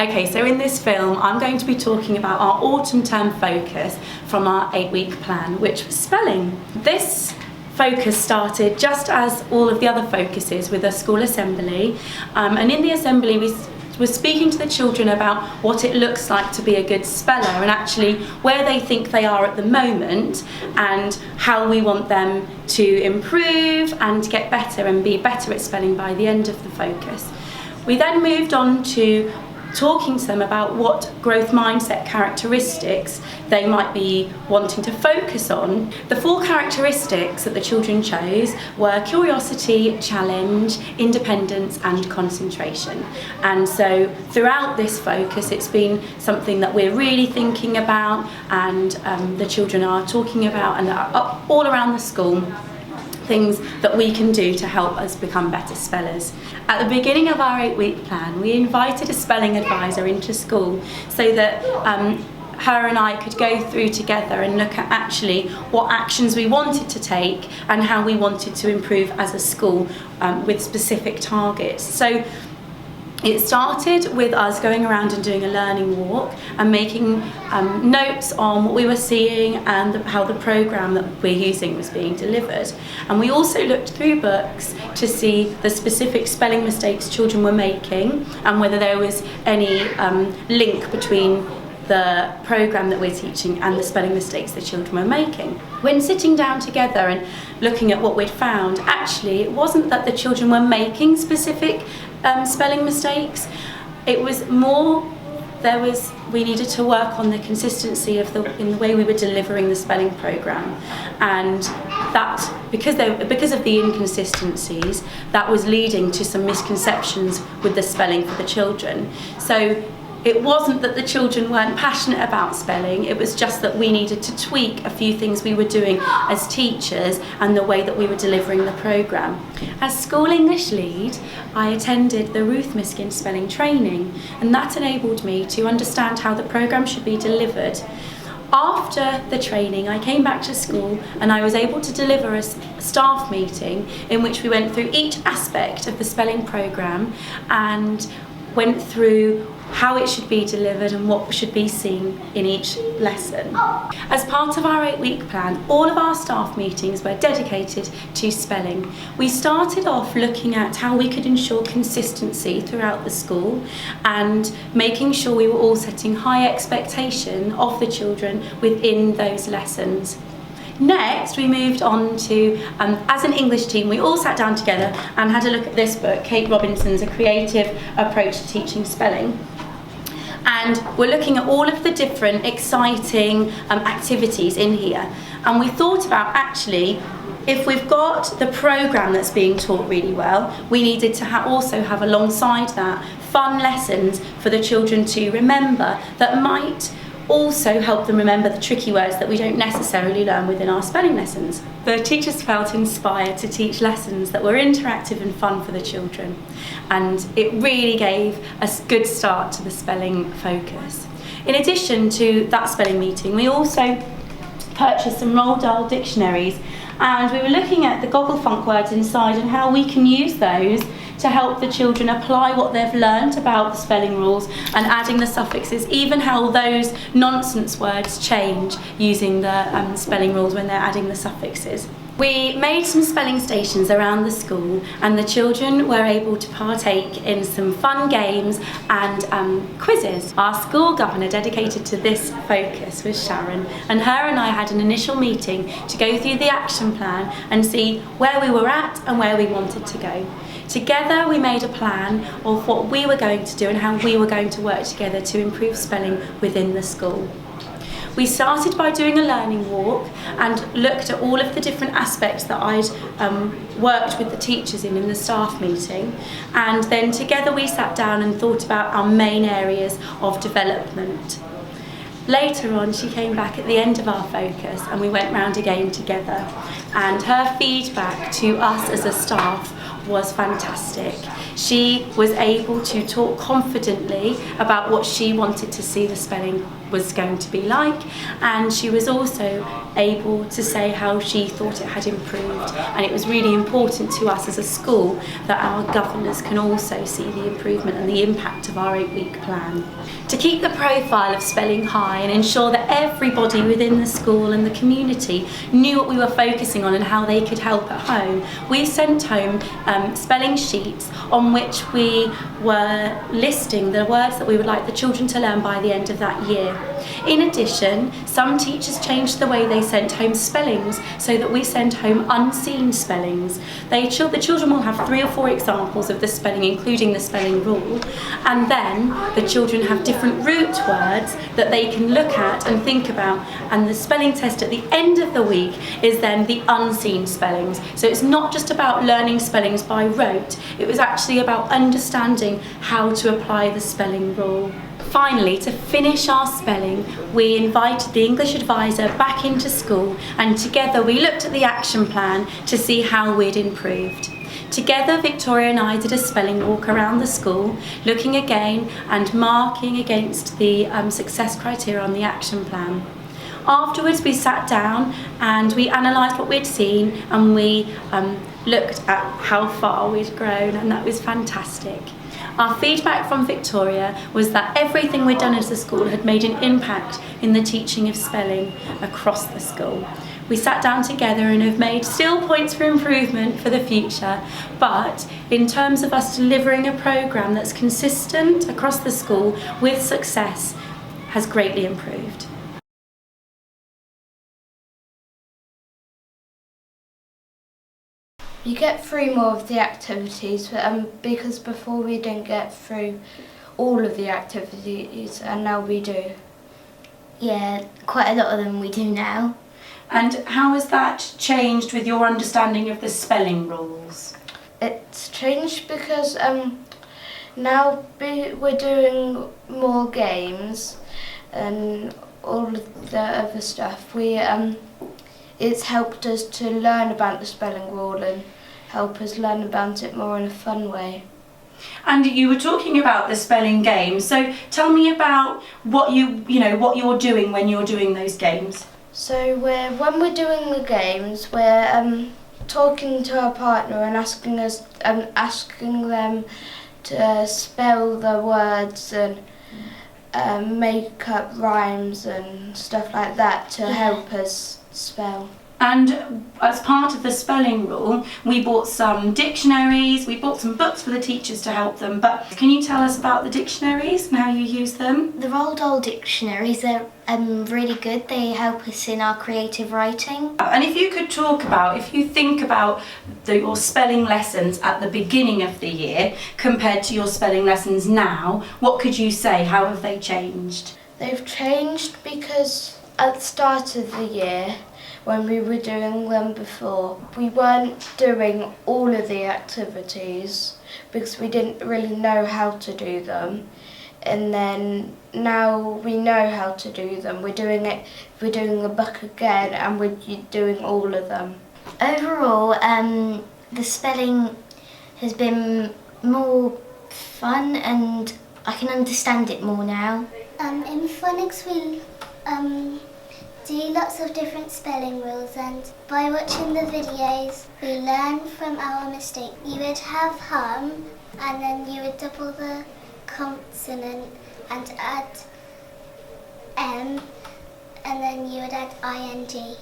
Okay, so in this film I'm going to be talking about our autumn term focus from our 8-week plan, which was spelling. This focus started just as all of the other focuses with a school assembly, and in the assembly we were speaking to the children about what it looks like to be a good speller and actually where they think they are at the moment and how we want them to improve and get better and be better at spelling by the end of the focus. We then moved on to talking to them about what growth mindset characteristics they might be wanting to focus on. The 4 characteristics that the children chose were curiosity, challenge, independence and concentration. And so throughout this focus it's been something that we're really thinking about and the children are talking about and are all around the school, things that we can do to help us become better spellers. At the beginning of our 8-week plan, we invited a spelling advisor into school so that her and I could go through together and look at actually what actions we wanted to take and how we wanted to improve as a school with specific targets. So it started with us going around and doing a learning walk and making notes on what we were seeing and how the programme that we're using was being delivered. And we also looked through books to see the specific spelling mistakes children were making and whether there was any link between the programme that we're teaching and the spelling mistakes the children were making. When sitting down together and looking at what we'd found, actually it wasn't that the children were making specific spelling mistakes. It was more we needed to work on the consistency in the way we were delivering the spelling programme, and that because of the inconsistencies that was leading to some misconceptions with the spelling for the children. So it wasn't that the children weren't passionate about spelling, it was just that we needed to tweak a few things we were doing as teachers and the way that we were delivering the programme. As school English lead, I attended the Ruth Miskin spelling training, and that enabled me to understand how the programme should be delivered. After the training, I came back to school and I was able to deliver a staff meeting in which we went through each aspect of the spelling programme and went through how it should be delivered and what should be seen in each lesson. As part of our 8-week plan, all of our staff meetings were dedicated to spelling. We started off looking at how we could ensure consistency throughout the school and making sure we were all setting high expectation of the children within those lessons. Next, we moved on to, as an English team, we all sat down together and had a look at this book, Kate Robinson's A Creative Approach to Teaching Spelling. And we're looking at all of the different exciting activities in here. And we thought about actually, if we've got the programme that's being taught really well, we needed to also have alongside that fun lessons for the children to remember that might also help them remember the tricky words that we don't necessarily learn within our spelling lessons. The teachers felt inspired to teach lessons that were interactive and fun for the children, and it really gave a good start to the spelling focus. In addition to that spelling meeting, we also purchased some Roald Dahl dictionaries, and we were looking at the Gogglefunk words inside and how we can use those to help the children apply what they've learned about the spelling rules and adding the suffixes, even how those nonsense words change using the spelling rules when they're adding the suffixes. We made some spelling stations around the school and the children were able to partake in some fun games and quizzes. Our school governor dedicated to this focus was Sharon, and her and I had an initial meeting to go through the action plan and see where we were at and where we wanted to go. Together we made a plan of what we were going to do and how we were going to work together to improve spelling within the school. We started by doing a learning walk and looked at all of the different aspects that I'd worked with the teachers in the staff meeting, and then together we sat down and thought about our main areas of development. Later on, she came back at the end of our focus and we went round again together, and her feedback to us as a staff was fantastic. She was able to talk confidently about what she wanted to see the spelling was going to be like, and she was also able to say how she thought it had improved. And it was really important to us as a school that our governors can also see the improvement and the impact of our 8-week plan. To keep the profile of spelling high and ensure that everybody within the school and the community knew what we were focusing on and how they could help at home, we sent home spelling sheets on which we were listing the words that we would like the children to learn by the end of that year. In addition, some teachers changed the way they sent home spellings so that we send home unseen spellings. The children will have 3 or 4 examples of the spelling, including the spelling rule, and then the children have different root words that they can look at and think about, and the spelling test at the end of the week is then the unseen spellings. So it's not just about learning spellings by rote, it was actually about understanding how to apply the spelling rule. Finally, to finish our spelling, we invited the English advisor back into school, and together we looked at the action plan to see how we'd improved. Together, Victoria and I did a spelling walk around the school, looking again and marking against the success criteria on the action plan. Afterwards, we sat down and we analysed what we'd seen, and we looked at how far we'd grown, and that was fantastic. Our feedback from Victoria was that everything we'd done as a school had made an impact in the teaching of spelling across the school. We sat down together and have made still points for improvement for the future, but in terms of us delivering a programme that's consistent across the school with success, has greatly improved. You get through more of the activities, because before we didn't get through all of the activities, and now we do. Yeah, quite a lot of them we do now. And how has that changed with your understanding of the spelling rules? It's changed because now we're doing more games and all of the other stuff. It's helped us to learn about the spelling rule and help us learn about it more in a fun way. And you were talking about the spelling games, so tell me about what you're doing when you're doing those games. So when we're doing the games, we're talking to our partner and asking them to spell the words and make up rhymes and stuff like that to help us spell. And as part of the spelling rule, we bought some dictionaries, we bought some books for the teachers to help them, but can you tell us about the dictionaries and how you use them? The Roald Dahl dictionaries are really good. They help us in our creative writing. And if you could talk about, if you think about your spelling lessons at the beginning of the year compared to your spelling lessons now, what could you say? How have they changed? They've changed because at the start of the year, when we were doing them before, we weren't doing all of the activities because we didn't really know how to do them. And then now we know how to do them. We're doing the book again, and we're doing all of them. Overall, the spelling has been more fun and I can understand it more now. In phonics we do lots of different spelling rules, and by watching the videos we learn from our mistakes. You would have hum, and then you would double the consonant and add M, and then you would add ing.